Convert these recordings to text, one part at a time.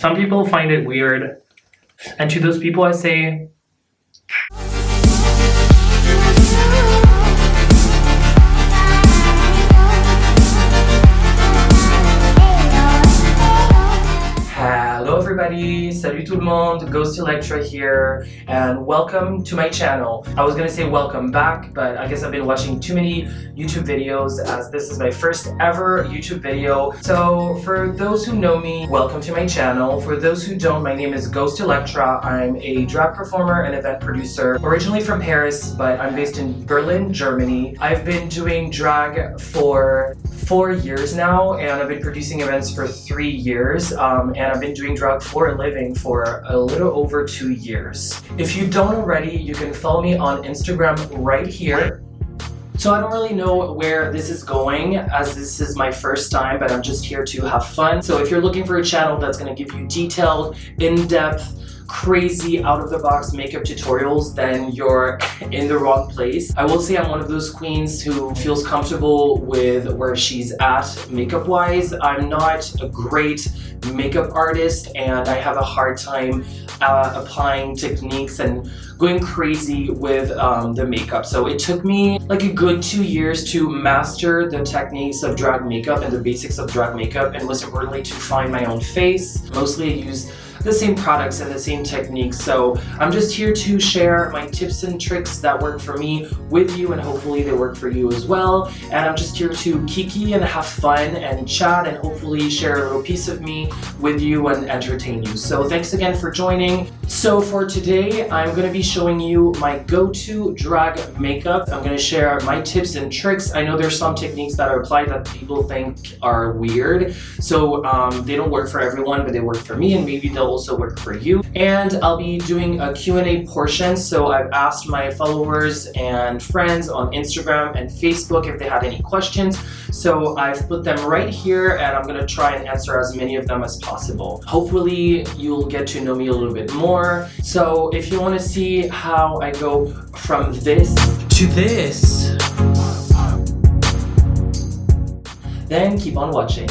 Some people find it weird, and to those people I say, hello everybody, salut tout le monde, Ghost Elektra here, and welcome to my channel. I was gonna say welcome back, but I guess I've been watching too many YouTube videos as this is my first ever YouTube video. So for those who know me, welcome to my channel. For those who don't, my name is Ghost Elektra. I'm a drag performer and event producer, originally from Paris, but I'm based in Berlin, Germany. I've been doing drag for 4 years now, and I've been producing events for 3 years, and I've been doing drag for a living for a little over 2 years. If you don't already, you can follow me on Instagram right here. So I don't really know where this is going, as this is my first time, but I'm just here to have fun. So if you're looking for a channel that's going to give you detailed, in-depth, crazy out-of-the-box makeup tutorials, then you're in the wrong place. I will say I'm one of those queens who feels comfortable with where she's at makeup-wise. I'm not a great makeup artist, and I have a hard time applying techniques and going crazy with the makeup. So it took me like a good 2 years to master the techniques of drag makeup and the basics of drag makeup, and most importantly to find my own face. Mostly I use the same products and the same techniques, so I'm just here to share my tips and tricks that work for me with you, and hopefully they work for you as well. And I'm just here to kiki and have fun and chat and hopefully share a little piece of me with you and entertain you. So thanks again for joining. So for today, I'm going to be showing you my go-to drag makeup. I'm going to share my tips and tricks. I know there's some techniques that are applied that people think are weird, so they don't work for everyone, but they work for me, and maybe they'll also work for you. And I'll be doing a Q&A portion, so I've asked my followers and friends on Instagram and Facebook if they had any questions, so I've put them right here, and I'm gonna try and answer as many of them as possible. Hopefully you'll get to know me a little bit more. So if you want to see how I go from this to this, then keep on watching.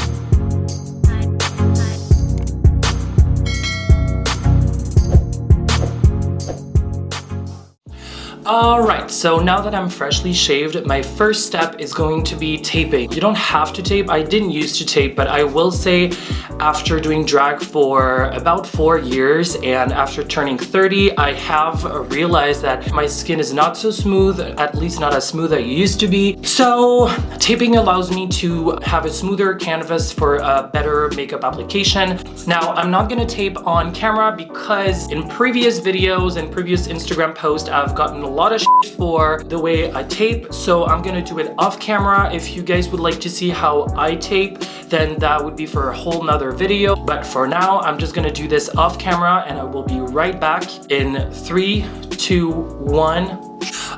Alright, so now that I'm freshly shaved, my first step is going to be taping. You don't have to tape. I didn't used to tape, but I will say after doing drag for about 4 years and after turning 30, I have realized that my skin is not so smooth, at least not as smooth as it used to be. So taping allows me to have a smoother canvas for a better makeup application. Now, I'm not gonna tape on camera because in previous videos and previous Instagram posts, I've gotten a lot of shit for the way I tape, so I'm gonna do it off camera. If you guys would like to see how I tape, then that would be for a whole nother video, but for now I'm just gonna do this off camera, and I will be right back in 3, 2, 1.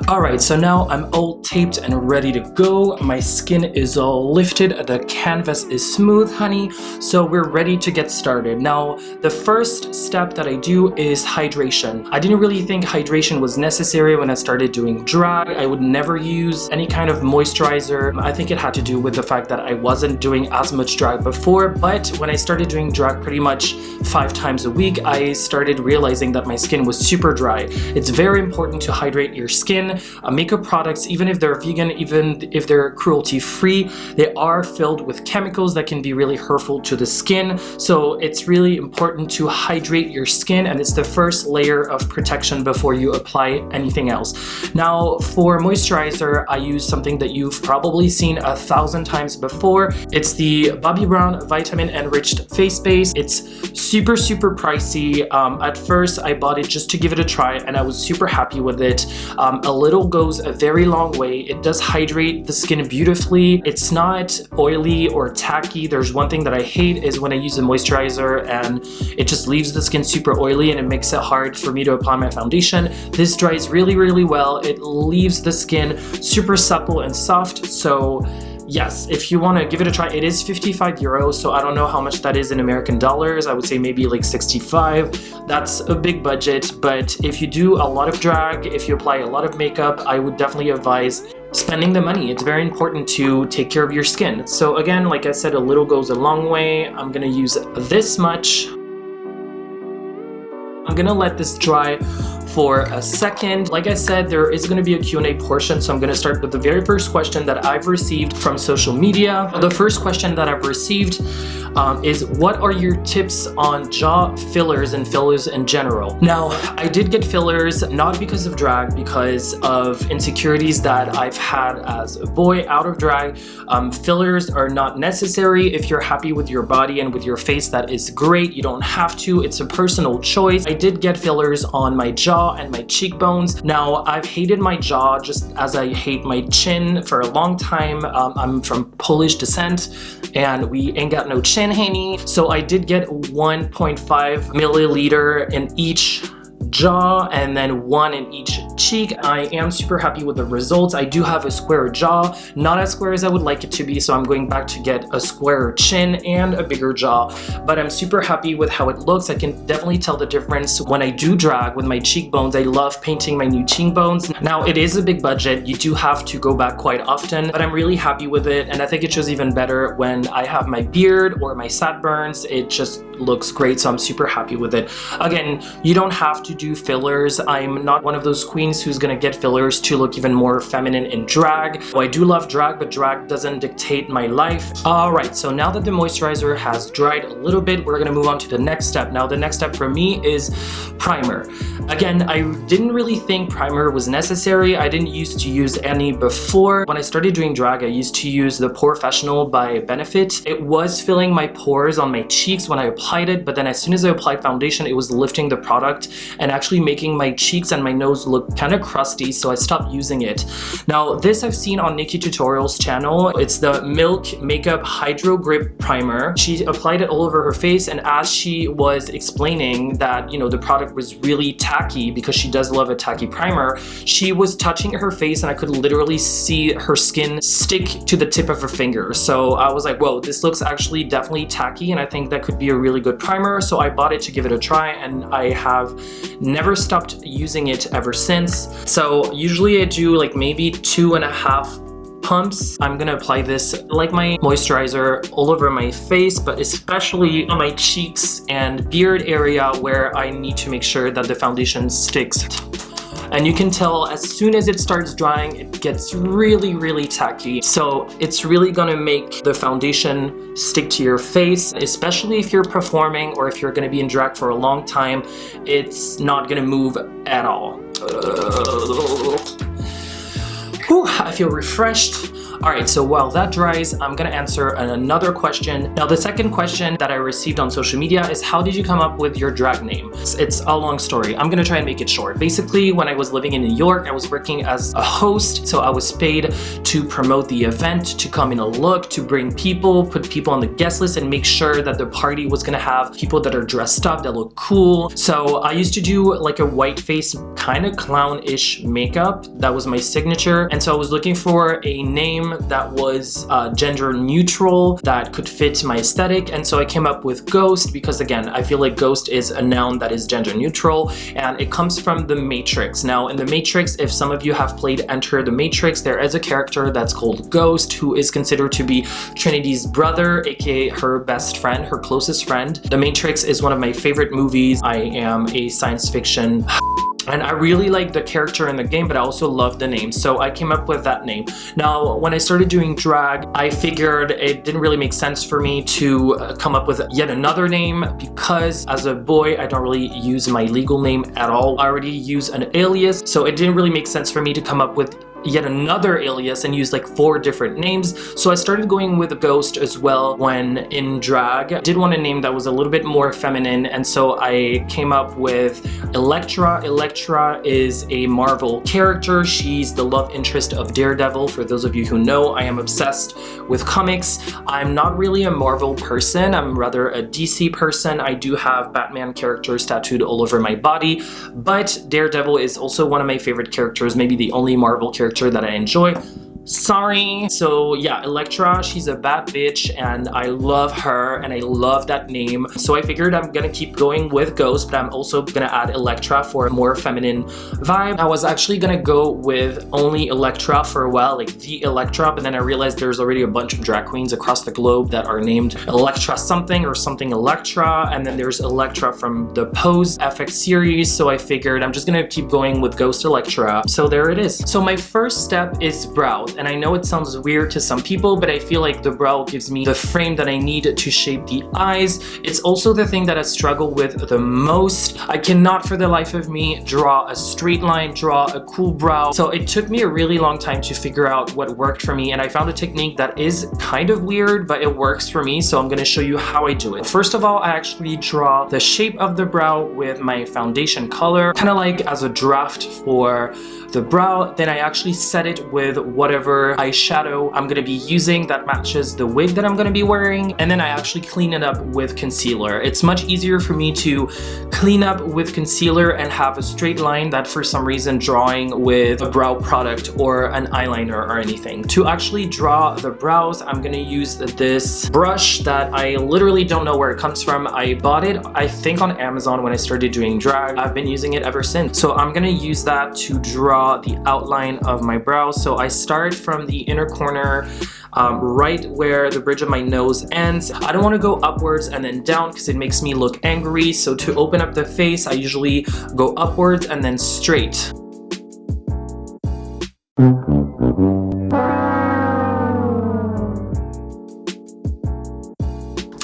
Alright, so now I'm all taped and ready to go. My skin is all lifted, the canvas is smooth, honey, so we're ready to get started. Now, the first step that I do is hydration. I didn't really think hydration was necessary when I started doing drag. I would never use any kind of moisturizer. I think it had to do with the fact that I wasn't doing as much drag before, but when I started doing drag pretty much 5 times a week, I started realizing that my skin was super dry. It's very important to hydrate your skin. Makeup products, even if they're vegan, even if they're cruelty-free, they are filled with chemicals that can be really hurtful to the skin. So it's really important to hydrate your skin, and it's the first layer of protection before you apply anything else. Now, for moisturizer, I use something that you've probably seen 1,000 times before. It's the Bobbi Brown Vitamin Enriched Face Base. It's super pricey. At first, I bought it just to give it a try, and I was super happy with it. A little goes a very long way. It does hydrate the skin beautifully. It's not oily or tacky. There's one thing that I hate is when I use a moisturizer and it just leaves the skin super oily and it makes it hard for me to apply my foundation. This dries really well. It leaves the skin super supple and soft. So yes, if you want to give it a try, it is 55 euros, so I don't know how much that is in American dollars. I would say maybe like 65. That's a big budget, but if you do a lot of drag, if you apply a lot of makeup, I would definitely advise spending the money. It's very important to take care of your skin. So again, like I said, a little goes a long way. I'm gonna use this much. I'm gonna let this dry for a second. Like I said, there is going to be a Q&A portion, so I'm going to start with the very first question that I've received from social media. The first question that I've received is, what are your tips on jaw fillers and fillers in general? Now, I did get fillers not because of drag, because of insecurities that I've had as a boy out of drag. Fillers are not necessary. If you're happy with your body and with your face, that is great. You don't have to. It's a personal choice. I did get fillers on my jaw and my cheekbones. Now, I've hated my jaw just as I hate my chin for a long time. I'm from Polish descent and we ain't got no chin, honey. So I did get 1.5 milliliter in each jaw and then 1 in each cheek. I am super happy with the results. I do have a square jaw, not as square as I would like it to be, so I'm going back to get a squarer chin and a bigger jaw, but I'm super happy with how it looks. I can definitely tell the difference when I do drag with my cheekbones. I love painting my new cheekbones. Now, it is a big budget. You do have to go back quite often, but I'm really happy with it, and I think it shows even better when I have my beard or my sideburns. It just looks great, so I'm super happy with it. Again, you don't have to do fillers. I'm not one of those queens who's gonna get fillers to look even more feminine in drag. I do love drag, but drag doesn't dictate my life. All right, so now that the moisturizer has dried a little bit, we're gonna move on to the next step. Now, the next step for me is primer. Again, I didn't really think primer was necessary. I didn't used to use any before. When I started doing drag, I used to use the Porefessional by Benefit. It was filling my pores on my cheeks when I applied it, but then as soon as I applied foundation, it was lifting the product and actually making my cheeks and my nose look kind of crusty, so I stopped using it. Now, this I've seen on Nikki Tutorial's channel. It's the Milk Makeup Hydro Grip Primer. She applied it all over her face, and as she was explaining that, you know, the product was really tacky because she does love a tacky primer, she was touching her face and I could literally see her skin stick to the tip of her finger. So I was like, whoa, this looks actually definitely tacky, and I think that could be a really good primer. So I bought it to give it a try, and I have never stopped using it ever since. So usually I do like maybe 2.5 pumps. I'm gonna apply this like my moisturizer all over my face, but especially on my cheeks and beard area where I need to make sure that the foundation sticks. And you can tell as soon as it starts drying, it gets really, really tacky. So it's really gonna make the foundation stick to your face, especially if you're performing or if you're gonna be in drag for a long time. It's not gonna move at all. Whew, I feel refreshed. All right, so while that dries, I'm gonna answer another question. Now, the second question that I received on social media is, how did you come up with your drag name? It's a long story. I'm gonna try and make it short. Basically, when I was living in New York, I was working as a host, so I was paid to promote the event, to come in a look, to bring people, put people on the guest list, and make sure that the party was gonna have people that are dressed up, that look cool. So I used to do like a white face, kind of clown-ish makeup. That was my signature. And so I was looking for a name that was gender neutral, that could fit my aesthetic, and so I came up with Ghost because, again, I feel like Ghost is a noun that is gender neutral, and it comes from the Matrix. Now, in the Matrix, if some of you have played Enter the Matrix, there is a character that's called Ghost, who is considered to be Trinity's brother, aka her best friend, her closest friend. The Matrix is one of my favorite movies. I am a science fiction and I really like the character in the game, but I also love the name, so I came up with that name. Now, when I started doing drag, I figured it didn't really make sense for me to come up with yet another name, because as a boy, I don't really use my legal name at all. I already use an alias, so it didn't really make sense for me to come up with yet another alias and use like 4 different names. So I started going with a Ghost as well when in drag. I did want a name that was a little bit more feminine, and so I came up with Elektra. Elektra is a Marvel character. She's the love interest of Daredevil. For those of you who know, I am obsessed with comics. I'm not really a Marvel person. I'm rather a DC person. I do have Batman characters tattooed all over my body, but Daredevil is also one of my favorite characters, maybe the only Marvel character that I enjoy. Sorry. So yeah, Elektra, she's a bad bitch and I love her and I love that name. So I figured I'm gonna keep going with Ghost, but I'm also gonna add Elektra for a more feminine vibe. I was actually gonna go with only Elektra for a while, like the Elektra, but then I realized there's already a bunch of drag queens across the globe that are named Elektra something or something Elektra, and then there's Elektra from the Pose FX series, so I figured I'm just gonna keep going with Ghost Elektra. So there it is. So my first step is brows. And I know it sounds weird to some people, but I feel like the brow gives me the frame that I need to shape the eyes. It's also the thing that I struggle with the most. I cannot for the life of me draw a straight line, draw a cool brow. So it took me a really long time to figure out what worked for me, and I found a technique that is kind of weird, but it works for me, so I'm gonna show you how I do it. First of all, I actually draw the shape of the brow with my foundation color, kind of like as a draft for the brow. Then I actually set it with whatever eyeshadow I'm gonna be using that matches the wig that I'm gonna be wearing, and then I actually clean it up with concealer. It's much easier for me to clean up with concealer and have a straight line than for some reason drawing with a brow product or an eyeliner or anything. To actually draw the brows, I'm gonna use this brush that I literally don't know where it comes from. I bought it, I think, on Amazon when I started doing drag. I've been using it ever since. So I'm gonna use that to draw the outline of my brows. So I start from the inner corner, right where the bridge of my nose ends. I don't want to go upwards and then down because it makes me look angry. So to open up the face, I usually go upwards and then straight.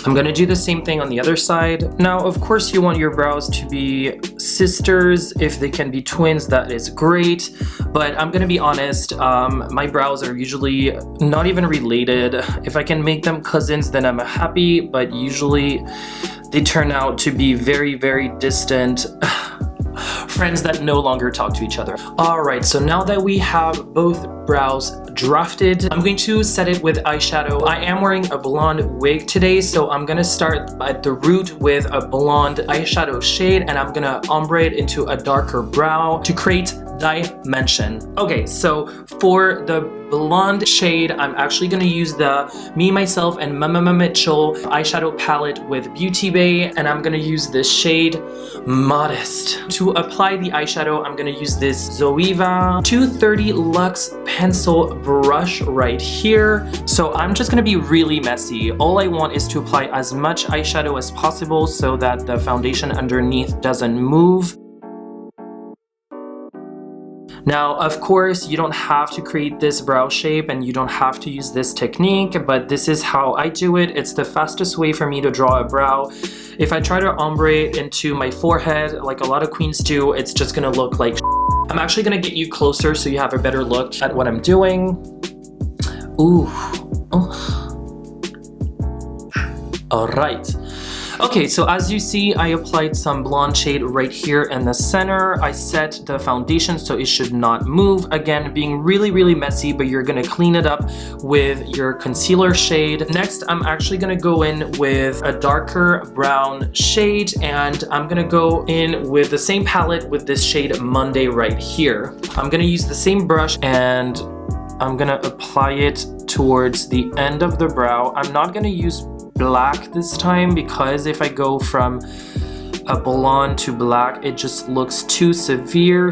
I'm gonna do the same thing on the other side. Now, of course, you want your brows to be sisters. If they can be twins, that is great. But I'm gonna be honest, my brows are usually not even related. If I can make them cousins, then I'm happy, but usually they turn out to be very, very distant friends that no longer talk to each other. All right, so now that we have both brows drafted, I'm going to set it with eyeshadow. I am wearing a blonde wig today, so I'm gonna start at the root with a blonde eyeshadow shade, and I'm gonna ombre it into a darker brow to create dimension. Okay, so for the blonde shade, I'm actually gonna use the Me, Myself, and Mama Mitchell eyeshadow palette with Beauty Bay, and I'm gonna use this shade Modest. To apply the eyeshadow, I'm gonna use this Zoeva 230 Luxe pencil brush right here. So I'm just gonna be really messy. All I want is to apply as much eyeshadow as possible so that the foundation underneath doesn't move. Now, of course, you don't have to create this brow shape and you don't have to use this technique, but this is how I do it. It's the fastest way for me to draw a brow. If I try to ombre into my forehead, like a lot of queens do, it's just gonna look like I'm actually gonna get you closer so you have a better look at what I'm doing. Ooh. Oh. All right. Okay, so as you see, I applied some blonde shade right here in the center. I set the foundation so it should not move. Again, being really, really messy, but you're gonna clean it up with your concealer shade. Next, I'm actually gonna go in with a darker brown shade, and I'm gonna go in with the same palette with this shade Monday right here. I'm gonna use the same brush and I'm gonna apply it towards the end of the brow. I'm not gonna use black this time because if I go from a blonde to black, it just looks too severe.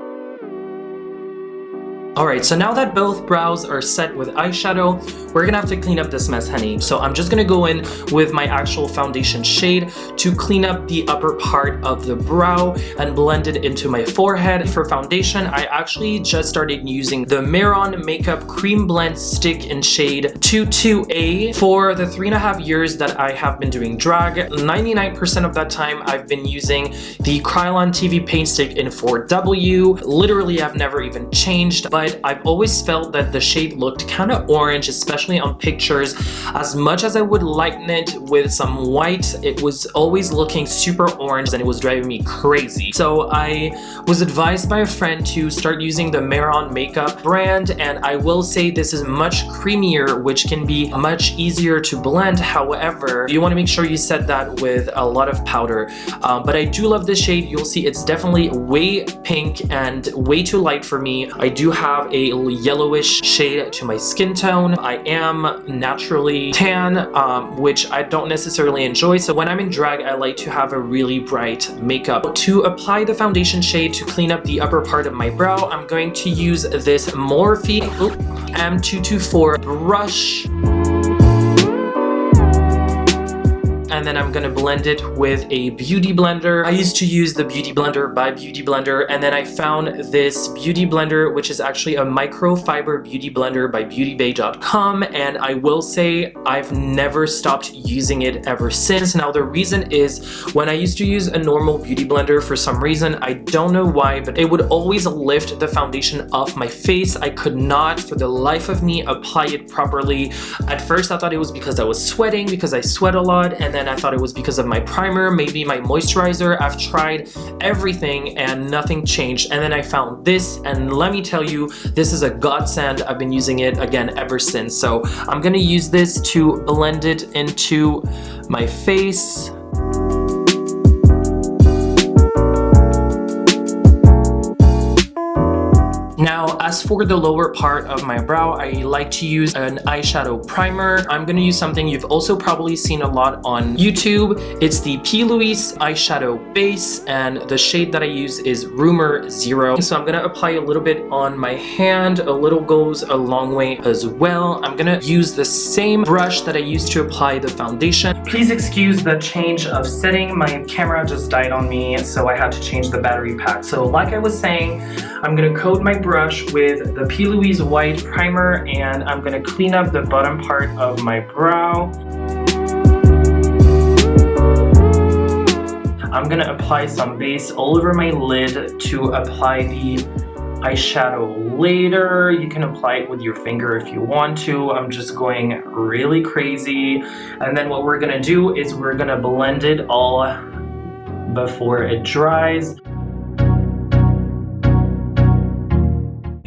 Alright, so now that both brows are set with eyeshadow, we're gonna have to clean up this mess, honey. So I'm just gonna go in with my actual foundation shade to clean up the upper part of the brow and blend it into my forehead. For foundation, I actually just started using the Morphe Makeup CreamBlend Stick in shade 22A. For the 3.5 years that I have been doing drag, 99% of that time I've been using the Kryolan TV Paint Stick in 4W. Literally, I've never even changed, but I've always felt that the shade looked kind of orange, especially on pictures. As much as I would lighten it with some white, it was always looking super orange and it was driving me crazy. So I was advised by a friend to start using the Morphe Makeup brand, and I will say this is much creamier, which can be much easier to blend. However, you want to make sure you set that with a lot of powder. But I do love this shade. You'll see it's definitely way pink and way too light for me. I do have have a yellowish shade to my skin tone. I am naturally tan, which I don't necessarily enjoy. So when I'm in drag, I like to have a really bright makeup. To apply the foundation shade to clean up the upper part of my brow, I'm going to use this Morphe M124 Brush. And then I'm gonna blend it with a beauty blender. I used to use the Beauty Blender by Beauty Blender, and then I found this beauty blender, which is actually a microfiber beauty blender by beautybay.com, and I will say I've never stopped using it ever since. Now the reason is, when I used to use a normal beauty blender, for some reason, I don't know why, but it would always lift the foundation off my face. I could not, for the life of me, apply it properly. At first I thought it was because I was sweating, because I sweat a lot, and then I thought it was because of my primer, maybe my moisturizer. I've tried everything and nothing changed. And then I found this, and let me tell you, this is a godsend. I've been using it again ever since. So I'm gonna use this to blend it into my face. Now, as for the lower part of my brow, I like to use an eyeshadow primer. I'm gonna use something you've also probably seen a lot on YouTube. It's the P. Louise Eyeshadow Base, and the shade that I use is Rumor 0. So I'm gonna apply a little bit on my hand. A little goes a long way as well. I'm gonna use the same brush that I used to apply the foundation. Please excuse the change of setting. My camera just died on me, so I had to change the battery pack. So like I was saying, I'm gonna coat my brush with the P. Louise White Primer, and I'm gonna clean up the bottom part of my brow. I'm gonna apply some base all over my lid to apply the eyeshadow later. You can apply it with your finger if you want to. I'm just going really crazy. And then what we're gonna do is we're gonna blend it all before it dries.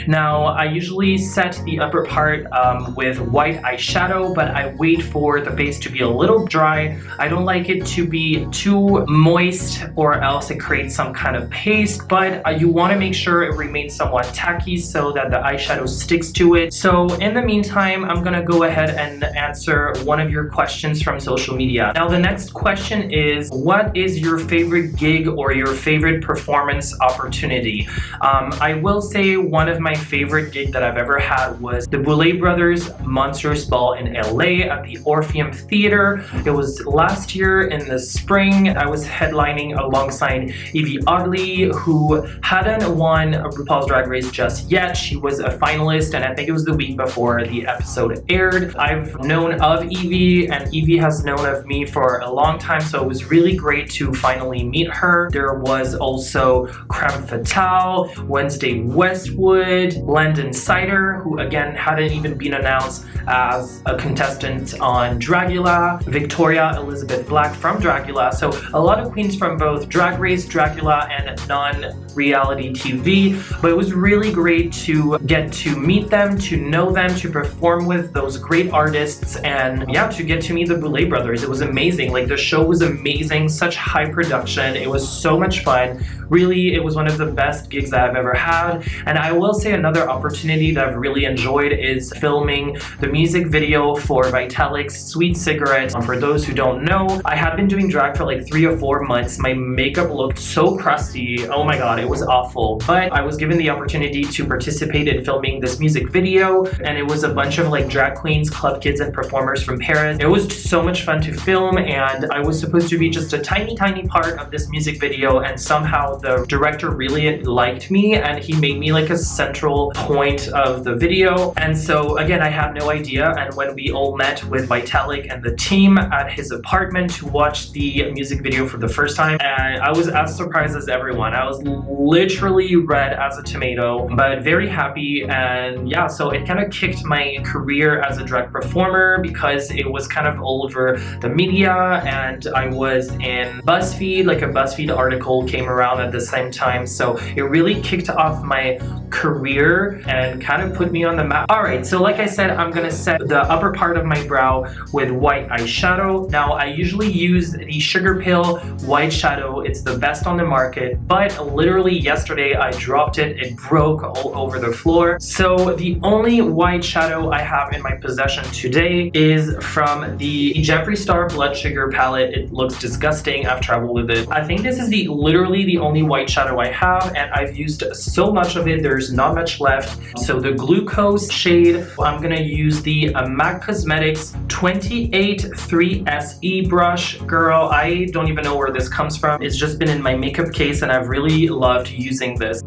Now, I usually set the upper part with white eyeshadow, but I wait for the base to be a little dry. I don't like it to be too moist, or else it creates some kind of paste, but you want to make sure it remains somewhat tacky so that the eyeshadow sticks to it. So in the meantime, I'm gonna go ahead and answer one of your questions from social media. Now, the next question is, what is your favorite gig or your favorite performance opportunity? I will say one of my favorite gig that I've ever had was the Boulet Brothers Monsters Ball in LA at the Orpheum Theater. It was last year in the spring. I was headlining alongside Evie Oddly, who hadn't won RuPaul's Drag Race just yet. She was a finalist, and I think it was the week before the episode aired. I've known of Evie, and Evie has known of me for a long time, so it was really great to finally meet her. There was also Creme Fatale, Wednesday Westwood, Landon Cider, who again hadn't even been announced as a contestant on Dragula, Victoria Elizabeth Black from Dragula. So a lot of queens from both Drag Race, Dragula, and non-reality TV. But it was really great to get to meet them, to know them, to perform with those great artists, and yeah, to get to meet the Boulet Brothers. It was amazing. Like, the show was amazing, such high production. It was so much fun. Really, it was one of the best gigs that I've ever had. And I will say another opportunity that I've really enjoyed is filming the music video for Vitalic's Sweet Cigarette. For those who don't know, I had been doing drag for like 3 or 4 months. My makeup looked so crusty. Oh my god, it was awful. But I was given the opportunity to participate in filming this music video, and it was a bunch of like drag queens, club kids, and performers from Paris. It was so much fun to film, and I was supposed to be just a tiny part of this music video, and somehow the director really liked me, and he made me like a central point of the video. And so again, I had no idea, and when we all met with Vitalik and the team at his apartment to watch the music video for the first time, and I was as surprised as everyone. I was literally red as a tomato, but very happy. And yeah, so it kind of kicked my career as a drag performer, because it was kind of all over the media, and I was in BuzzFeed, like a BuzzFeed article came around at the same time. So it really kicked off my career here and kind of put me on the map. Alright, so like I said, I'm gonna set the upper part of my brow with white eyeshadow. Now, I usually use the Sugar Pill white shadow. It's the best on the market, but literally yesterday I dropped it. It broke all over the floor. So the only white shadow I have in my possession today is from the Jeffree Star Blood Sugar palette. It looks disgusting. I've traveled with it. I think this is literally the only white shadow I have, and I've used so much of it, there's not much left. So the Glucose shade, I'm gonna use the MAC Cosmetics 28 3SE brush. Girl, I don't even know where this comes from. It's just been in my makeup case and I've really loved using this.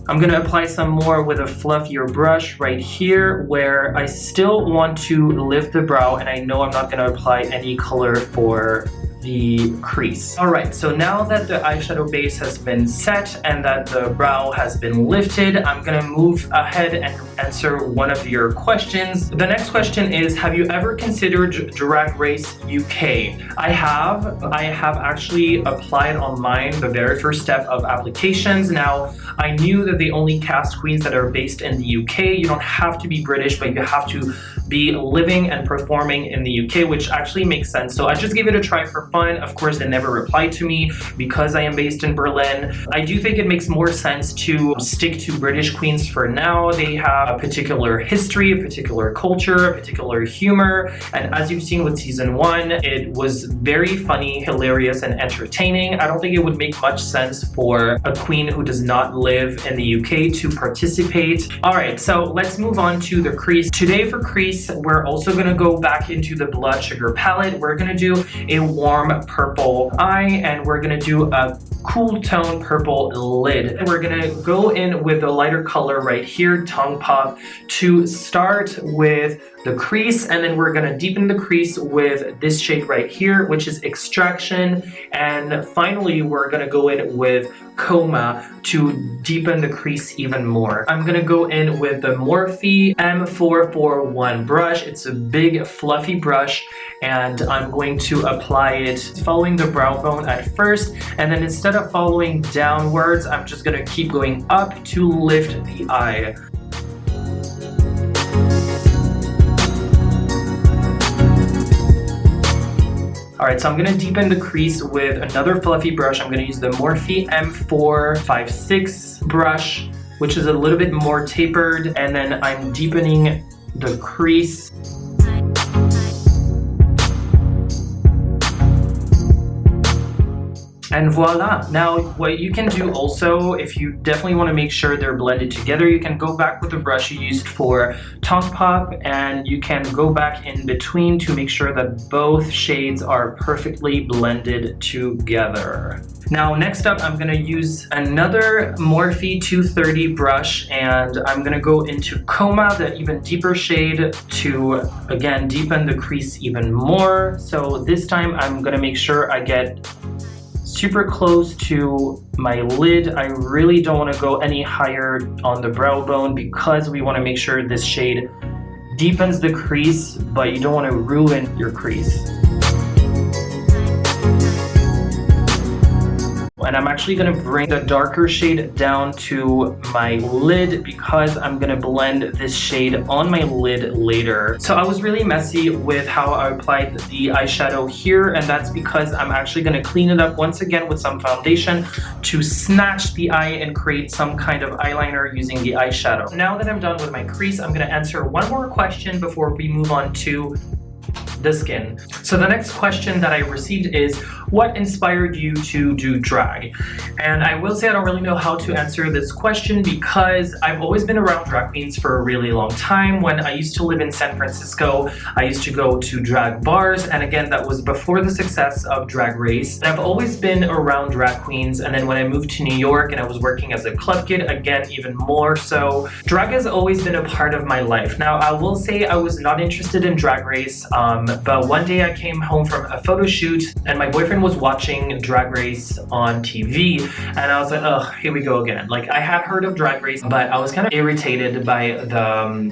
I'm gonna apply some more with a fluffier brush right here where I still want to lift the brow, and I know I'm not gonna apply any color for the crease. Alright, so now that the eyeshadow base has been set and that the brow has been lifted, I'm gonna move ahead and answer one of your questions. The next question is, have you ever considered Drag Race UK? I have actually applied on mine, the very first step of applications. Now, I knew that they only cast queens that are based in the UK. You don't have to be British, but you have to be living and performing in the UK, which actually makes sense. So I just gave it a try for fun. Of course, they never replied to me because I am based in Berlin. I do think it makes more sense to stick to British queens for now. They have a particular history, a particular culture, a particular humor. And as you've seen with season 1, it was very funny, hilarious, and entertaining. I don't think it would make much sense for a queen who does not live in the UK to participate. All right, so let's move on to the crease. Today for crease, we're also gonna go back into the Blood Sugar palette. We're gonna do a warm purple eye, and we're gonna do a cool tone purple lid. We're gonna go in with a lighter color right here, Tongue Pop, to start with the crease, and then we're gonna deepen the crease with this shade right here, which is Extraction, and finally we're gonna go in with Coma to deepen the crease even more. I'm gonna go in with the Morphe M124 brush. It's a big fluffy brush, and I'm going to apply it following the brow bone at first, and then instead of following downwards, I'm just gonna keep going up to lift the eye. Alright, so I'm going to deepen the crease with another fluffy brush. I'm going to use the Morphe M456 brush, which is a little bit more tapered, and then I'm deepening the crease. And voila! Now, what you can do also, if you definitely want to make sure they're blended together, you can go back with the brush you used for Tongue Pop, and you can go back in between to make sure that both shades are perfectly blended together. Now, next up, I'm going to use another Morphe 230 brush, and I'm going to go into Coma, the even deeper shade, to, again, deepen the crease even more. So this time, I'm going to make sure I get super close to my lid. I really don't want to go any higher on the brow bone because we want to make sure this shade deepens the crease, but you don't want to ruin your crease. And I'm actually going to bring the darker shade down to my lid because I'm going to blend this shade on my lid later. So I was really messy with how I applied the eyeshadow here, and that's because I'm actually going to clean it up once again with some foundation to snatch the eye and create some kind of eyeliner using the eyeshadow. Now that I'm done with my crease, I'm going to answer one more question before we move on to the skin. So the next question that I received is, what inspired you to do drag? And I will say I don't really know how to answer this question because I've always been around drag queens for a really long time. When I used to live in San Francisco, I used to go to drag bars, and again, that was before the success of Drag Race. I've always been around drag queens, and then when I moved to New York and I was working as a club kid, again, even more so. Drag has always been a part of my life. Now, I will say I was not interested in Drag Race, but one day I came home from a photo shoot and my boyfriend was watching Drag Race on TV, and I was like, oh, here we go again. Like, I had heard of Drag Race, but I was kind of irritated by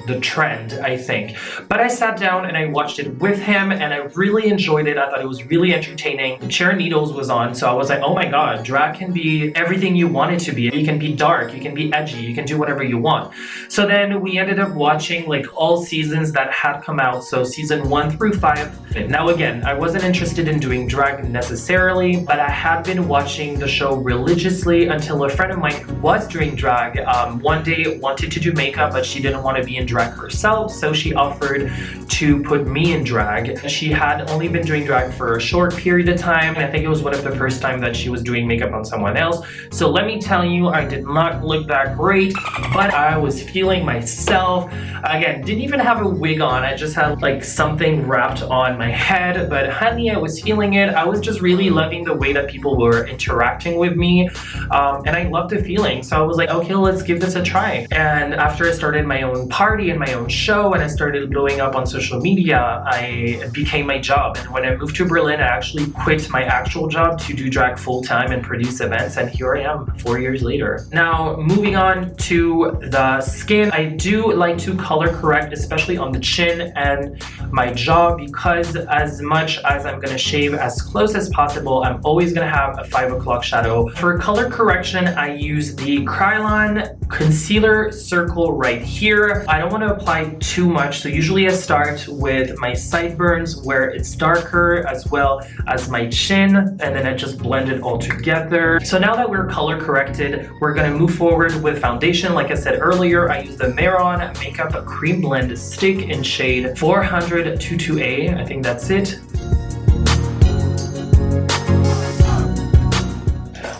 the trend, I think. But I sat down and I watched it with him, and I really enjoyed it. I thought it was really entertaining. Sharon Needles was on, so I was like, oh my god, drag can be everything you want it to be. You can be dark, you can be edgy, you can do whatever you want. So then we ended up watching like all seasons that had come out, so season 1 through 5. Now again, I wasn't interested in doing drag necessarily, but I had been watching the show religiously until a friend of mine who was doing drag one day wanted to do makeup, but she didn't want to be in drag herself, so she offered to put me in drag. She had only been doing drag for a short period of time, and I think it was one of the first time that she was doing makeup on someone else. So let me tell you, I did not look that great, but I was feeling myself. Again, didn't even have a wig on, I just had like something wrapped on my head, but honey, I was feeling it. I was just really loving the way that people were interacting with me, and I loved the feeling. So I was like, okay, let's give this a try. And after I started my own party and my own show, and I started blowing up on social media, it became my job. And when I moved to Berlin, I actually quit my actual job to do drag full-time and produce events, and here I am 4 years later. Now, moving on to the skin, I do like to color correct, especially on the chin and my jaw, because as much as I'm gonna shave as close as possible, I'm always gonna have a 5 o'clock shadow. For color correction, I use the Kryolan concealer circle right here. I don't want to apply too much, so usually I start with my sideburns where it's darker, as well as my chin, and then I just blend it all together. So now that we're color corrected, we're gonna move forward with foundation. Like I said earlier, I use the Morphe Makeup CreamBlend Stick in shade 40022A. I think that's it.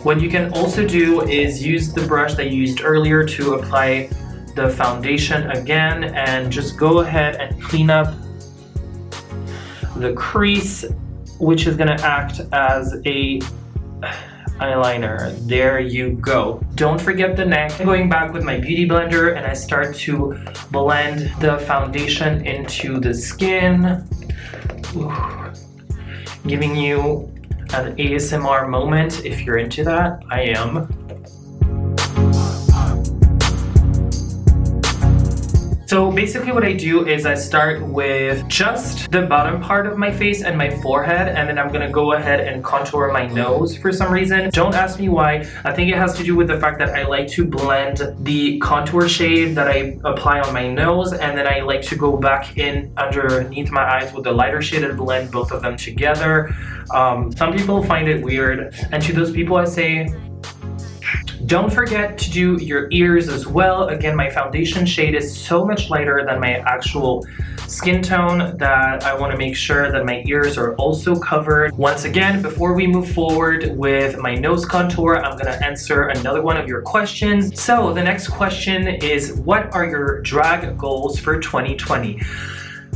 What you can also do is use the brush that you used earlier to apply the foundation again, and just go ahead and clean up the crease, which is gonna act as a eyeliner. There you go. Don't forget the neck. I'm going back with my beauty blender, and I start to blend the foundation into the skin. Ooh. Giving you an ASMR moment if you're into that. I am. So basically what I do is I start with just the bottom part of my face and my forehead, and then I'm gonna go ahead and contour my nose for some reason. Don't ask me why. I think it has to do with the fact that I like to blend the contour shade that I apply on my nose, and then I like to go back in underneath my eyes with the lighter shade and blend both of them together. Some people find it weird, and to those people I say, don't forget to do your ears as well. Again, my foundation shade is so much lighter than my actual skin tone that I want to make sure that my ears are also covered. Once again, before we move forward with my nose contour, I'm going to answer another one of your questions. So the next question is, what are your drag goals for 2020?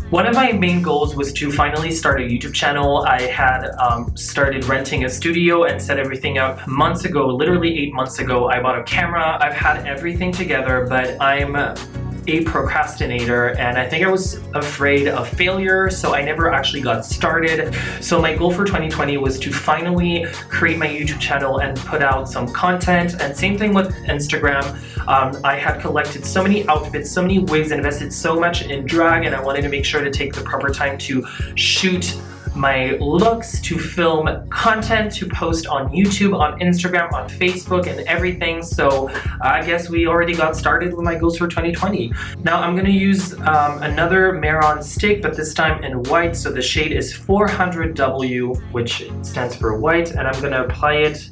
One of my main goals was to finally start a YouTube channel. I had started renting a studio and set everything up months ago, literally 8 months ago. I bought a camera. I've had everything together, but I'm a procrastinator, and I think I was afraid of failure, so I never actually got started. So my goal for 2020 was to finally create my YouTube channel and put out some content. And same thing with Instagram. I had collected so many outfits, so many wigs, invested so much in drag, and I wanted to make sure to take the proper time to shoot my looks, to film content, to post on YouTube, on Instagram, on Facebook, and everything. So I guess we already got started with my goals for 2020. Now I'm gonna use another Morphe stick, but this time in white. So the shade is 400W, which stands for white, and I'm gonna apply it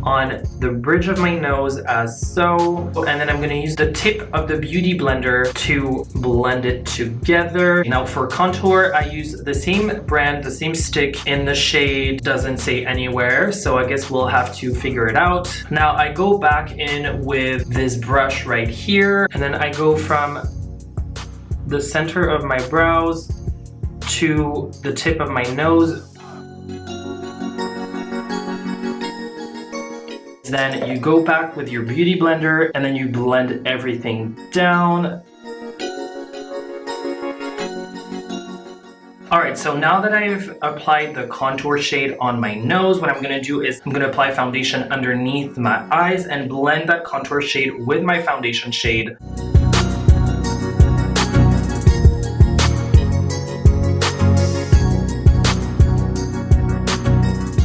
on the bridge of my nose as so, and then I'm gonna use the tip of the beauty blender to blend it together. Now for contour, I use the same brand, the same stick in the shade, doesn't say anywhere, so I guess we'll have to figure it out. Now I go back in with this brush right here, and then I go from the center of my brows to the tip of my nose. Then you go back with your beauty blender, and then you blend everything down. Alright, so now that I've applied the contour shade on my nose, what I'm going to do is I'm going to apply foundation underneath my eyes and blend that contour shade with my foundation shade.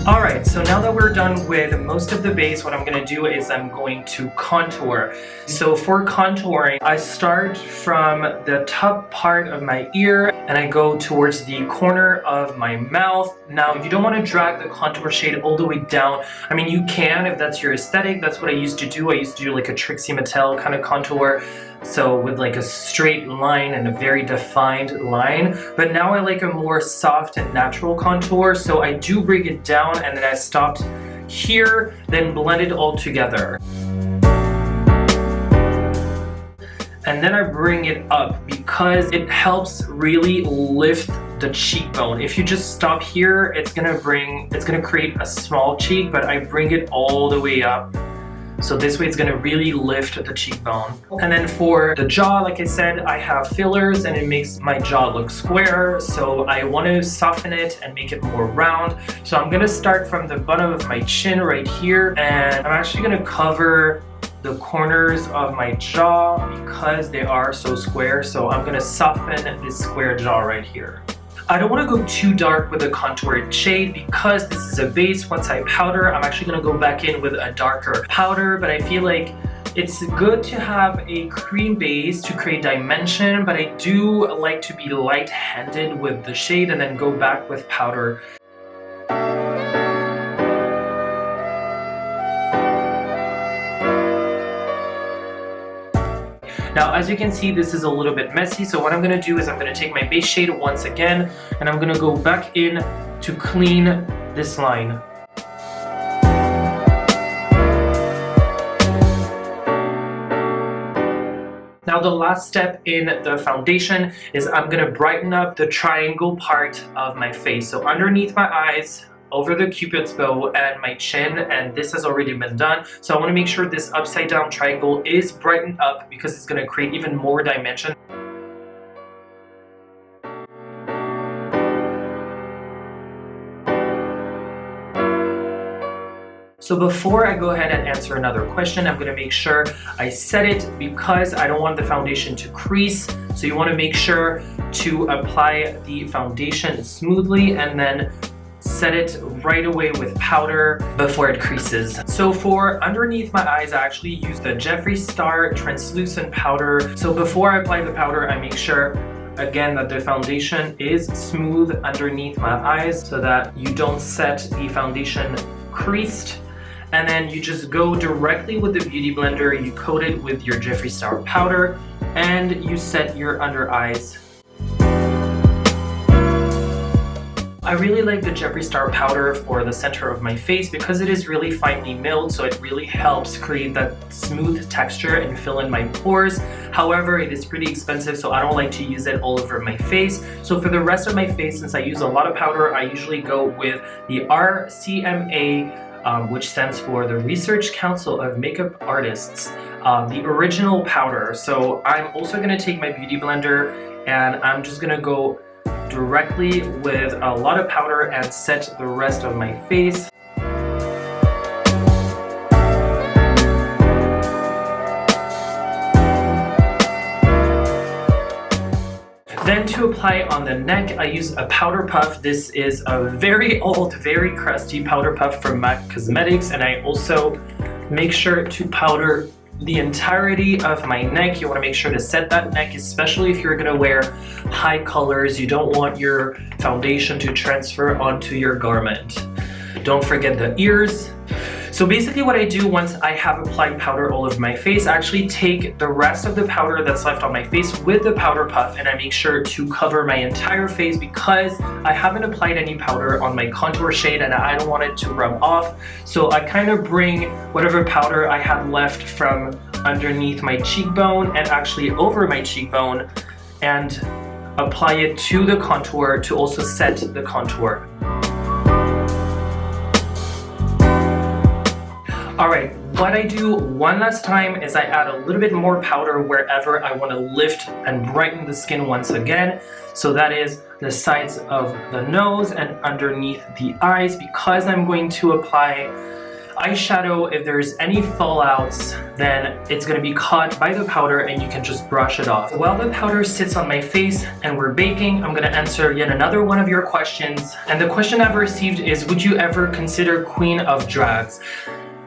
Alright, so now that we're done with most of the base, what I'm going to do is I'm going to contour. So for contouring, I start from the top part of my ear and I go towards the corner of my mouth. Now, you don't want to drag the contour shade all the way down. I mean, you can if that's your aesthetic. That's what I used to do. I used to do like a Trixie Mattel kind of contour. So with like a straight line and a very defined line, but now I like a more soft and natural contour, so I do bring it down and then I stopped here, then blend it all together. And then I bring it up because it helps really lift the cheekbone. If you just stop here, it's gonna create a small cheek, but I bring it all the way up. So this way it's gonna really lift the cheekbone. And then for the jaw, like I said, I have fillers and it makes my jaw look square. So I want to soften it and make it more round. So I'm gonna start from the bottom of my chin right here. And I'm actually gonna cover the corners of my jaw because they are so square. So I'm gonna soften this square jaw right here. I don't want to go too dark with a contoured shade because this is a base. Once I powder, I'm actually going to go back in with a darker powder, but I feel like it's good to have a cream base to create dimension, but I do like to be light-handed with the shade and then go back with powder. Now, as you can see, this is a little bit messy, so what I'm going to do is I'm going to take my base shade once again, and I'm going to go back in to clean this line. Now, the last step in the foundation is I'm going to brighten up the triangle part of my face. So underneath my eyes, over the Cupid's bow and my chin, and this has already been done. So I want to make sure this upside down triangle is brightened up because it's going to create even more dimension. So before I go ahead and answer another question, I'm going to make sure I set it because I don't want the foundation to crease. So you want to make sure to apply the foundation smoothly and then set it right away with powder before it creases. So for underneath my eyes, I actually use the Jeffree Star translucent powder. So before I apply the powder, I make sure again that the foundation is smooth underneath my eyes so that you don't set the foundation creased. And then you just go directly with the beauty blender, you coat it with your Jeffree Star powder, and you set your under eyes. I really like the Jeffree Star powder for the center of my face because it is really finely milled, so it really helps create that smooth texture and fill in my pores. However, it is pretty expensive, so I don't like to use it all over my face. So for the rest of my face, since I use a lot of powder, I usually go with the RCMA, which stands for the Research Council of Makeup Artists, the original powder. So I'm also going to take my beauty blender and I'm just going to go directly with a lot of powder and set the rest of my face. Then to apply on the neck, I use a powder puff. This is a very old, very crusty powder puff from MAC Cosmetics, and I also make sure to powder the entirety of my neck. You want to make sure to set that neck, especially if you're going to wear high colors. You don't want your foundation to transfer onto your garment. Don't forget the ears. So basically what I do once I have applied powder all over my face, I actually take the rest of the powder that's left on my face with the powder puff and I make sure to cover my entire face because I haven't applied any powder on my contour shade and I don't want it to rub off. So I kind of bring whatever powder I had left from underneath my cheekbone and actually over my cheekbone and apply it to the contour to also set the contour. Alright, what I do one last time is I add a little bit more powder wherever I want to lift and brighten the skin once again. So that is, the sides of the nose and underneath the eyes because I'm going to apply eyeshadow. If there's any fallouts, then it's going to be caught by the powder and you can just brush it off. While the powder sits on my face and we're baking, I'm going to answer yet another one of your questions. And the question I've received is, would you ever consider Queen of Drags?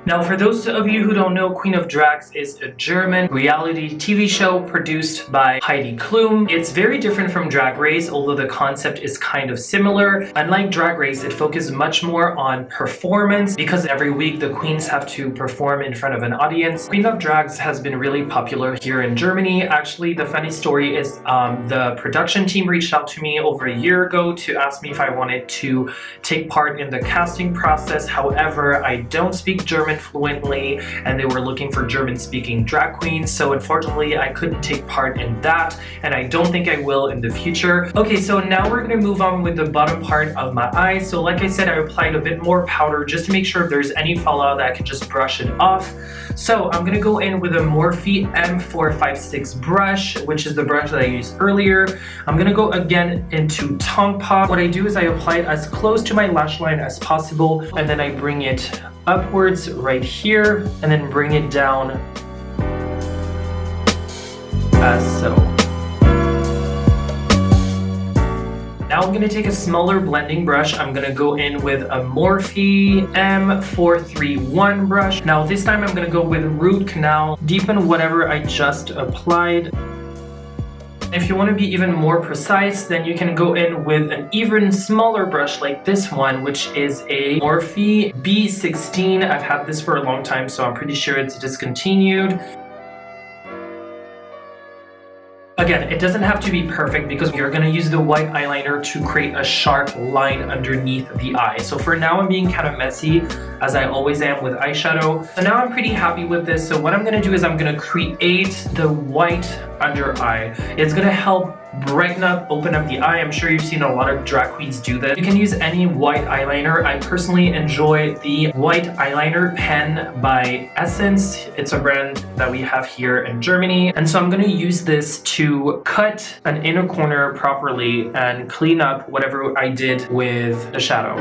Now, for those of you who don't know, Queen of Drags is a German reality TV show produced by Heidi Klum. It's very different from Drag Race, although the concept is kind of similar. Unlike Drag Race, it focuses much more on performance because every week the queens have to perform in front of an audience. Queen of Drags has been really popular here in Germany. Actually, the funny story is the production team reached out to me over a year ago to ask me if I wanted to take part in the casting process. However, I don't speak German fluently and they were looking for German-speaking drag queens, so unfortunately I couldn't take part in that, and I don't think I will in the future. Okay, so now we're gonna move on with the bottom part of my eye. So like I said, I applied a bit more powder just to make sure if there's any fallout that I can just brush it off. So I'm gonna go in with a Morphe M456 brush, which is the brush that I used earlier. I'm gonna go again into Tongue Pop. What I do is I apply it as close to my lash line as possible, and then I bring it upwards right here, and then bring it down as so. Now I'm gonna take a smaller blending brush. I'm gonna go in with a Morphe M431 brush. Now this time I'm gonna go with Root Canal, deepen whatever I just applied. If you want to be even more precise, then you can go in with an even smaller brush like this one, which is a Morphe B16. I've had this for a long time, so I'm pretty sure it's discontinued. Again, it doesn't have to be perfect because you're going to use the white eyeliner to create a sharp line underneath the eye. So for now, I'm being kind of messy, as I always am with eyeshadow. So now I'm pretty happy with this. So what I'm going to do is I'm going to create the white under eye. It's going to help brighten up, open up the eye. I'm sure you've seen a lot of drag queens do this. You can use any white eyeliner. I personally enjoy the White Eyeliner Pen by Essence. It's a brand that we have here in Germany. And so I'm going to use this to cut an inner corner properly and clean up whatever I did with the shadow.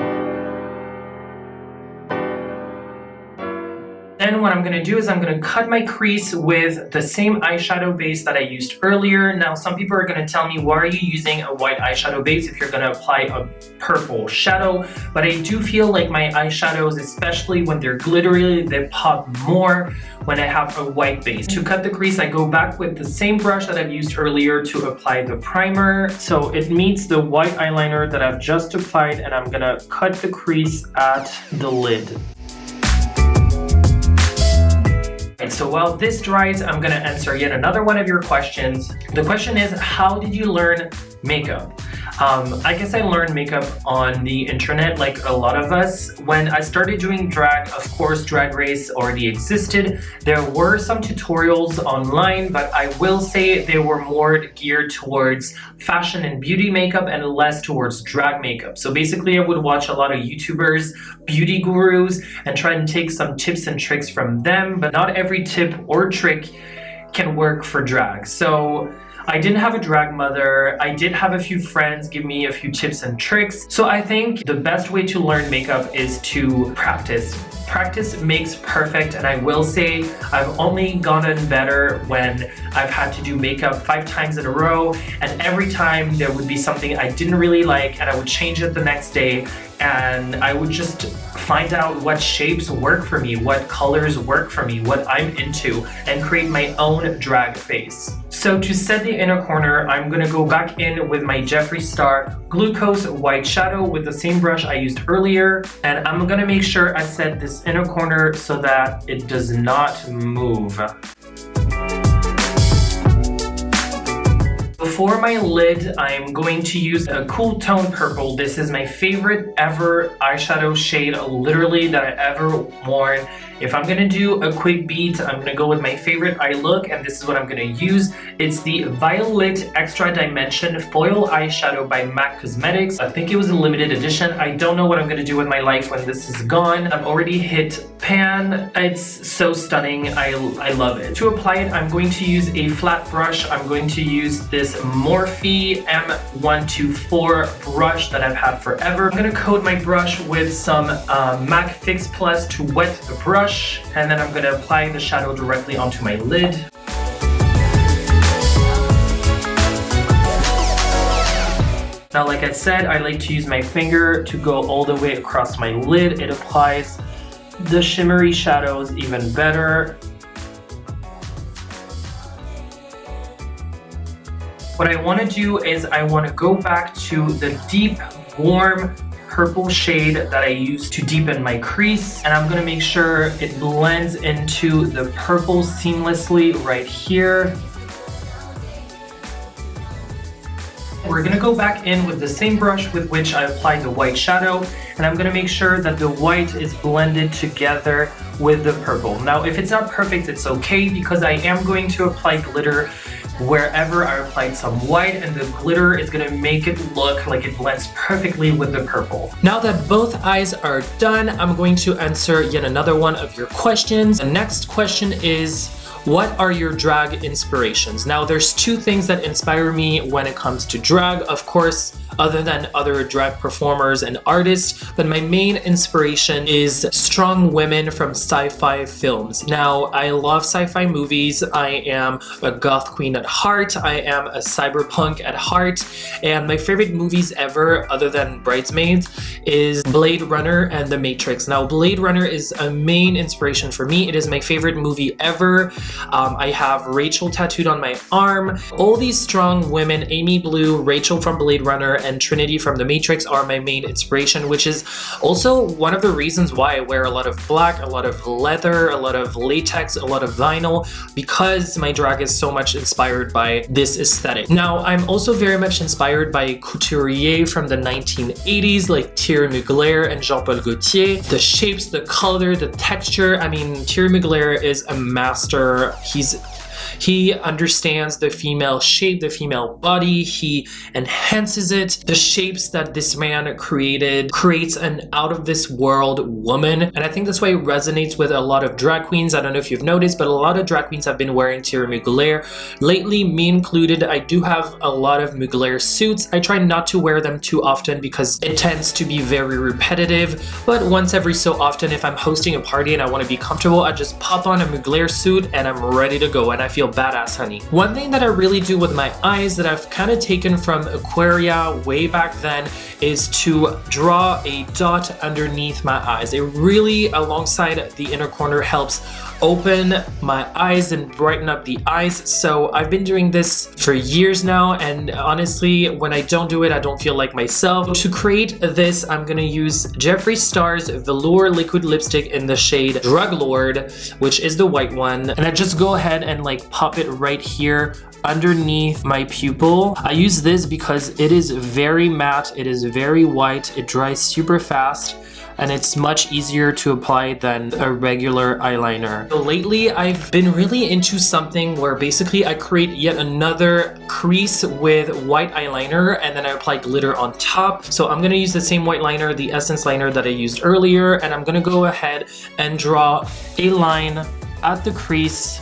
Then what I'm going to do is I'm going to cut my crease with the same eyeshadow base that I used earlier. Now some people are going to tell me, why are you using a white eyeshadow base if you're going to apply a purple shadow? But I do feel like my eyeshadows, especially when they're glittery, they pop more when I have a white base. To cut the crease, I go back with the same brush that I've used earlier to apply the primer. So it meets the white eyeliner that I've just applied, and I'm going to cut the crease at the lid. So while this dries, I'm gonna answer yet another one of your questions. The question is, how did you learn makeup? I guess I learned makeup on the internet like a lot of us. When I started doing drag, of course, Drag Race already existed. There were some tutorials online, but I will say they were more geared towards fashion and beauty makeup and less towards drag makeup. So basically I would watch a lot of YouTubers, beauty gurus, and try and take some tips and tricks from them, but not every tip or trick can work for drag. So I didn't have a drag mother. I did have a few friends give me a few tips and tricks. So I think the best way to learn makeup is to practice. Practice makes perfect, and I will say I've only gotten better when I've had to do makeup 5 times in a row, and every time there would be something I didn't really like and I would change it the next day, and I would just find out what shapes work for me, what colors work for me, what I'm into, and create my own drag face. So to set the inner corner, I'm gonna go back in with my Jeffree Star Glucose White Shadow with the same brush I used earlier, and I'm gonna make sure I set this inner corner so that it does not move. For my lid, I'm going to use a cool tone purple. This is my favorite ever eyeshadow shade, literally, that I ever worn. If I'm gonna do a quick beat, I'm gonna go with my favorite eye look, and this is what I'm gonna use. It's the Vio-Lit Extra Dimension Foil Eyeshadow by MAC Cosmetics. I think it was a limited edition. I don't know what I'm gonna do with my life when this is gone. I've already hit pan. It's so stunning. I love it. To apply it, I'm going to use a flat brush. I'm going to use this Morphe M124 brush that I've had forever. I'm gonna coat my brush with some MAC Fix Plus to wet the brush, and then I'm gonna apply the shadow directly onto my lid. Now, like I said, I like to use my finger to go all the way across my lid. It applies the shimmery shadows even better. What I want to do is I want to go back to the deep, warm purple shade that I used to deepen my crease, and I'm going to make sure it blends into the purple seamlessly right here. We're gonna go back in with the same brush with which I applied the white shadow, and I'm gonna make sure that the white is blended together with the purple. Now, if it's not perfect, it's okay, because I am going to apply glitter wherever I applied some white, and the glitter is gonna make it look like it blends perfectly with the purple. Now that both eyes are done, I'm going to answer yet another one of your questions. The next question is, what are your drag inspirations? Now, there's two things that inspire me when it comes to drag, of course, other than other drag performers and artists, but my main inspiration is strong women from sci-fi films. Now, I love sci-fi movies. I am a goth queen at heart. I am a cyberpunk at heart, and my favorite movies ever, other than Bridesmaids, is Blade Runner and The Matrix. Now, Blade Runner is a main inspiration for me. It is my favorite movie ever. I have Rachel tattooed on my arm. All these strong women, Amy Blue, Rachel from Blade Runner, and Trinity from The Matrix are my main inspiration, which is also one of the reasons why I wear a lot of black, a lot of leather, a lot of latex, a lot of vinyl, because my drag is so much inspired by this aesthetic. Now, I'm also very much inspired by couturier from the 1980s, like Thierry Mugler and Jean-Paul Gaultier. The shapes, the color, the texture. I mean, Thierry Mugler is a master. He understands the female shape, the female body. He enhances it. The shapes that this man creates an out-of-this-world woman. And I think that's why it resonates with a lot of drag queens. I don't know if you've noticed, but a lot of drag queens have been wearing Thierry Mugler. Lately, me included, I do have a lot of Mugler suits. I try not to wear them too often because it tends to be very repetitive. But once every so often, if I'm hosting a party and I want to be comfortable, I just pop on a Mugler suit and I'm ready to go. And I feel badass, honey. One thing that I really do with my eyes that I've kind of taken from Aquaria way back then is to draw a dot underneath my eyes. It really, alongside the inner corner, helps open my eyes and brighten up the eyes. So I've been doing this for years now, and honestly, when I don't do it, I don't feel like myself. To create this, I'm gonna use Jeffree Star's Velour liquid lipstick in the shade Druglord, which is the white one, and I just go ahead and like pop it right here underneath my pupil. I use this because it is very matte, it is very white, it dries super fast, and it's much easier to apply than a regular eyeliner. So lately, I've been really into something where basically I create yet another crease with white eyeliner, and then I apply glitter on top. So I'm gonna use the same white liner, the Essence liner that I used earlier, and I'm gonna go ahead and draw a line at the crease.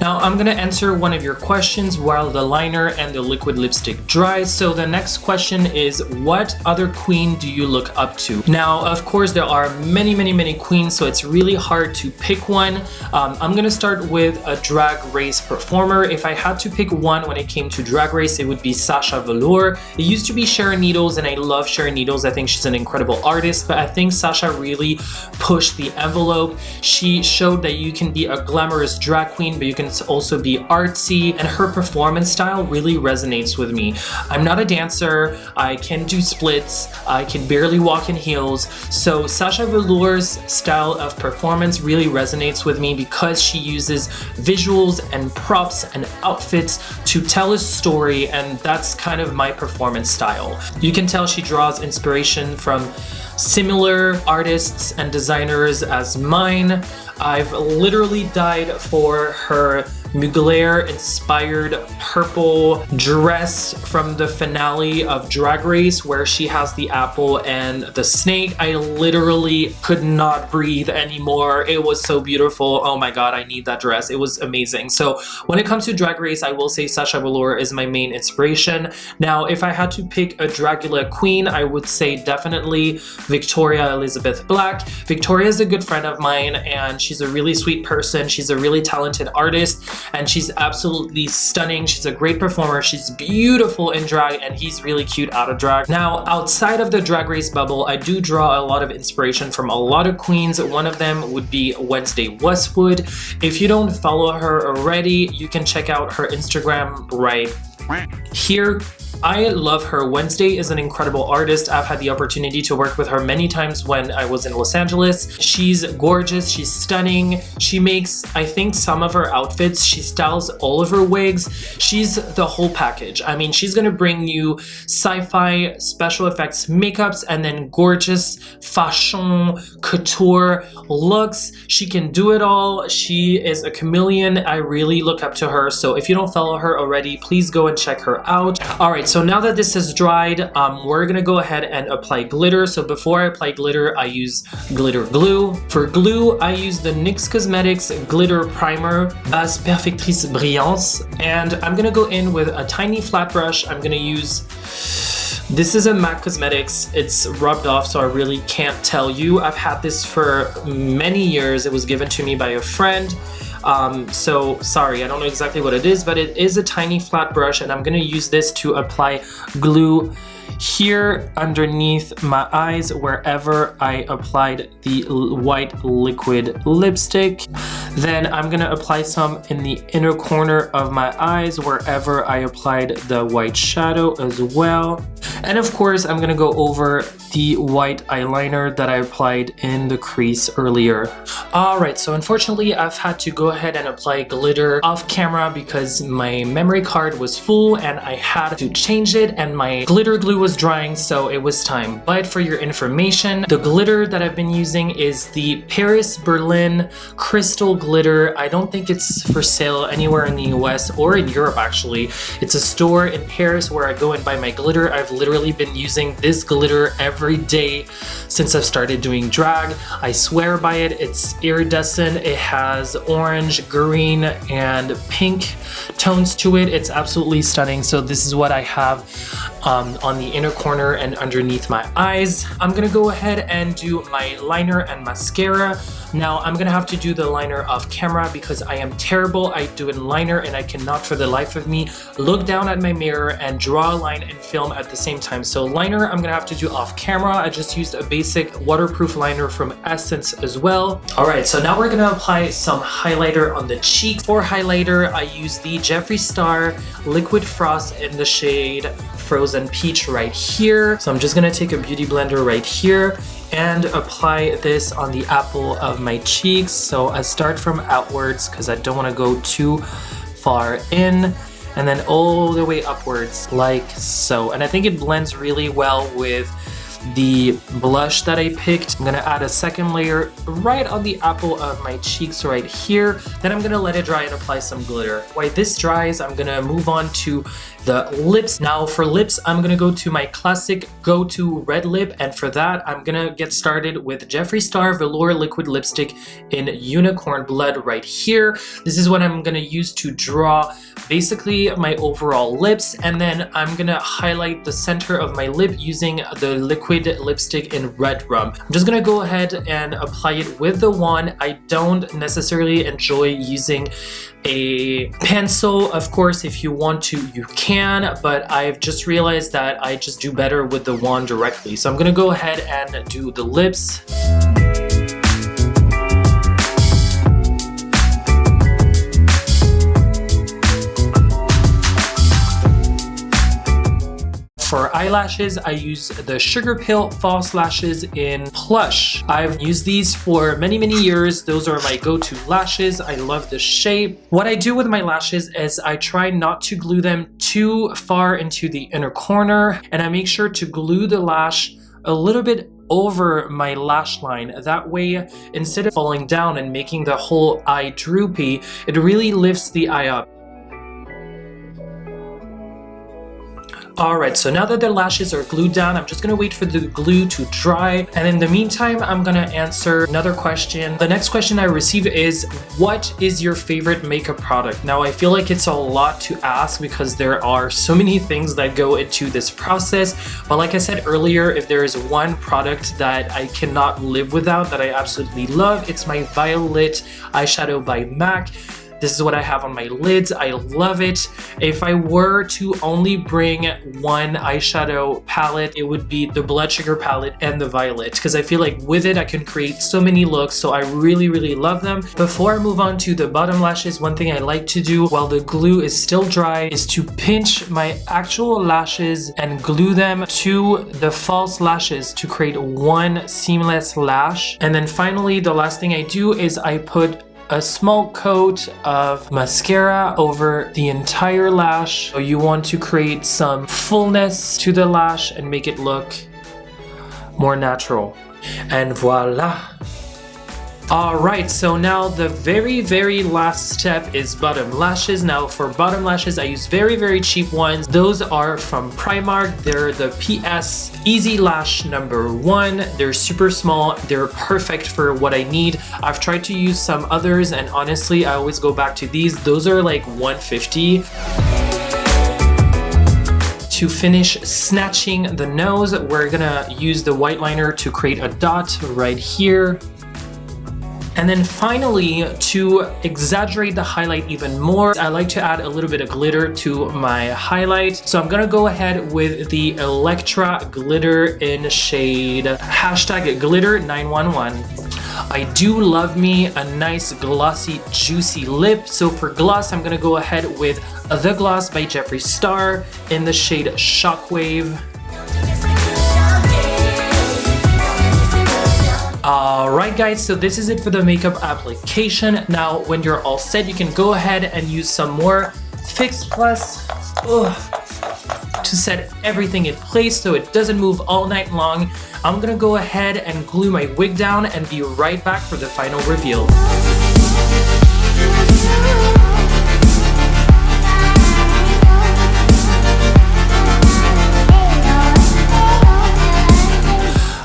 Now I'm gonna answer one of your questions while the liner and the liquid lipstick dries. So the next question is, what other queen do you look up to? Now, of course, there are many queens, so it's really hard to pick one. I'm gonna start with a drag race performer. If I had to pick one when it came to drag race, it would be Sasha Velour. It used to be Sharon Needles, and I love Sharon Needles. I think she's an incredible artist, but I think Sasha really pushed the envelope. She showed that you can be a glamorous drag queen, but you can also be artsy, and her performance style really resonates with me. I'm not a dancer, I can do splits, I can barely walk in heels, so Sasha Velour's style of performance really resonates with me because she uses visuals and props and outfits to tell a story, and that's kind of my performance style. You can tell she draws inspiration from similar artists and designers as mine. I've literally died for her Mugler inspired purple dress from the finale of Drag Race where she has the apple and the snake. I literally could not breathe anymore. It was so beautiful. Oh my god, I need that dress. It was amazing. So when it comes to Drag Race, I will say Sacha Velour is my main inspiration. Now, if I had to pick a Dragula queen, I would say definitely Victoria Elizabeth Black. Victoria is a good friend of mine and she's a really sweet person. She's a really talented artist and she's absolutely stunning. She's a great performer. She's beautiful in drag and he's really cute out of drag. Now, outside of the Drag Race bubble, I do draw a lot of inspiration from a lot of queens. One of them would be Wednesday Westwood. If you don't follow her already, you can check out her Instagram right here. I love her. Wednesday is an incredible artist. I've had the opportunity to work with her many times when I was in Los Angeles. She's gorgeous. She's stunning. She makes, I think, some of her outfits. She styles all of her wigs. She's the whole package. I mean, she's gonna bring you sci-fi, special effects, makeups, and then gorgeous fashion, couture looks. She can do it all. She is a chameleon. I really look up to her. So if you don't follow her already, please go and check her out. All right, so now that this has dried, we're gonna go ahead and apply glitter. So before I apply glitter, I use glitter glue. For glue, I use the NYX Cosmetics Glitter Primer Base Perfectrice Brillance. And I'm gonna go in with a tiny flat brush. I'm gonna use, this is a MAC Cosmetics. It's rubbed off, so I really can't tell you. I've had this for many years. It was given to me by a friend. So sorry, I don't know exactly what it is, but it is a tiny flat brush and I'm gonna use this to apply glue here underneath my eyes wherever I applied the white liquid lipstick. Then I'm gonna apply some in the inner corner of my eyes wherever I applied the white shadow as well. And of course, I'm gonna go over the white eyeliner that I applied in the crease earlier. All right, so unfortunately, I've had to go ahead and apply glitter off camera because my memory card was full and I had to change it and my glitter glue was drying, so it was time. But for your information, the glitter that I've been using is the Paris Berlin Crystal Glitter. I don't think it's for sale anywhere in the US or in Europe actually. It's a store in Paris where I go and buy my glitter. I've literally been using this glitter every day since I've started doing drag. I swear by it. It's iridescent. It has orange, green, and pink tones to it. It's absolutely stunning. So this is what I have on the inner corner and underneath my eyes. I'm gonna go ahead and do my liner and mascara. Now I'm gonna have to do the liner off camera because I am terrible at doing liner and I cannot for the life of me look down at my mirror and draw a line and film at the same time. So liner I'm gonna have to do off camera. I just used a basic waterproof liner from Essence as well. All right, so now we're gonna apply some highlighter on the cheeks. For highlighter, I use the Jeffree Star Liquid Frost in the shade Frozen Peach right here. So I'm just gonna take a beauty blender right here and apply this on the apple of my cheeks. So I start from outwards because I don't want to go too far in, and then all the way upwards like so. And I think it blends really well with the blush that I picked. I'm gonna add a second layer right on the apple of my cheeks right here. Then I'm gonna let it dry and apply some glitter. While this dries, I'm gonna move on to the lips. Now for lips, I'm gonna go to my classic go-to red lip, and for that, I'm gonna get started with Jeffree Star Velour Liquid Lipstick in Unicorn Blood right here. This is what I'm gonna use to draw basically my overall lips, and then I'm gonna highlight the center of my lip using the liquid lipstick in Redrum. I'm just gonna go ahead and apply it with the wand. I don't necessarily enjoy using a pencil. Of course, if you want to, you can, but I've just realized that I just do better with the wand directly. So I'm gonna go ahead and do the lips. For eyelashes, I use the Sugar Pill False Lashes in Plush. I've used these for many, many years. Those are my go-to lashes. I love the shape. What I do with my lashes is I try not to glue them too far into the inner corner, and I make sure to glue the lash a little bit over my lash line. That way, instead of falling down and making the whole eye droopy, it really lifts the eye up. Alright, so now that the lashes are glued down, I'm just gonna wait for the glue to dry. And in the meantime, I'm gonna answer another question. The next question I receive is, what is your favorite makeup product? Now, I feel like it's a lot to ask because there are so many things that go into this process. But like I said earlier, if there is one product that I cannot live without, that I absolutely love, it's my Vio-Lit eyeshadow by MAC. This is what I have on my lids. I love it. If I were to only bring one eyeshadow palette, it would be the Blood Sugar palette and the Violet, because I feel like with it I can create so many looks, so I really love them. Before I move on to the bottom lashes, one thing I like to do while the glue is still dry is to pinch my actual lashes and glue them to the false lashes to create one seamless lash. And then finally, the last thing I do is I put a small coat of mascara over the entire lash. So you want to create some fullness to the lash and make it look more natural. And voila! Alright, so now the very last step is bottom lashes. Now for bottom lashes, I use very cheap ones. Those are from Primark. They're the PS Easy Lash #1. They're super small. They're perfect for what I need. I've tried to use some others and honestly, I always go back to these. Those are like $150. To finish snatching the nose, we're gonna use the white liner to create a dot right here. And then finally, to exaggerate the highlight even more, I like to add a little bit of glitter to my highlight. So I'm gonna go ahead with the Elektra glitter in shade #glitter911. I do love me a nice glossy, juicy lip. So for gloss, I'm gonna go ahead with The Gloss by Jeffree Star in the shade Shockwave. Alright guys, so this is it for the makeup application. Now when you're all set, you can go ahead and use some more Fix Plus to set everything in place so it doesn't move all night long. I'm gonna go ahead and glue my wig down and be right back for the final reveal.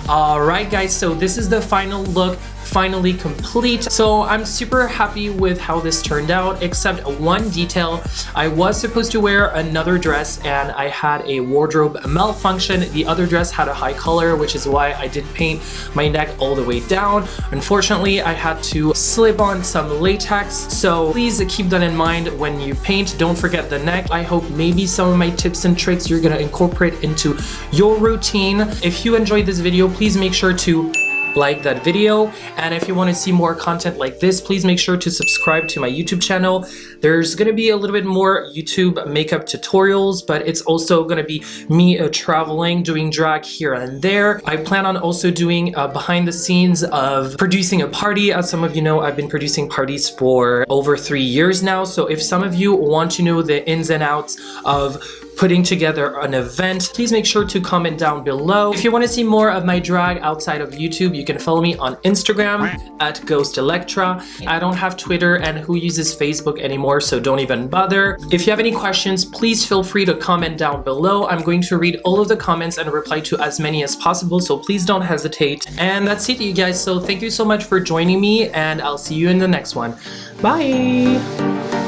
Alright guys, so this is the final look, finally complete. So I'm super happy with how this turned out, except one detail. I was supposed to wear another dress and I had a wardrobe malfunction. The other dress had a high color, which is why I didn't paint my neck all the way down. Unfortunately, I had to slip on some latex, so please keep that in mind when you paint. Don't forget the neck. I hope maybe some of my tips and tricks you're gonna incorporate into your routine. If you enjoyed this video, please make sure to like that video, and if you want to see more content like this, please make sure to subscribe to my YouTube channel. There's gonna be a little bit more YouTube makeup tutorials, but it's also gonna be me traveling, doing drag here and there. I plan on also doing behind the scenes of producing a party. As some of you know, I've been producing parties for over 3 years now, so if some of you want to know the ins and outs of putting together an event, please make sure to comment down below. If you want to see more of my drag outside of YouTube, you can follow me on Instagram at @GhostElektra. I don't have Twitter, and who uses Facebook anymore, so don't even bother. If you have any questions, please feel free to comment down below. I'm going to read all of the comments and reply to as many as possible, so please don't hesitate. And that's it, you guys. So thank you so much for joining me, and I'll see you in the next one. Bye!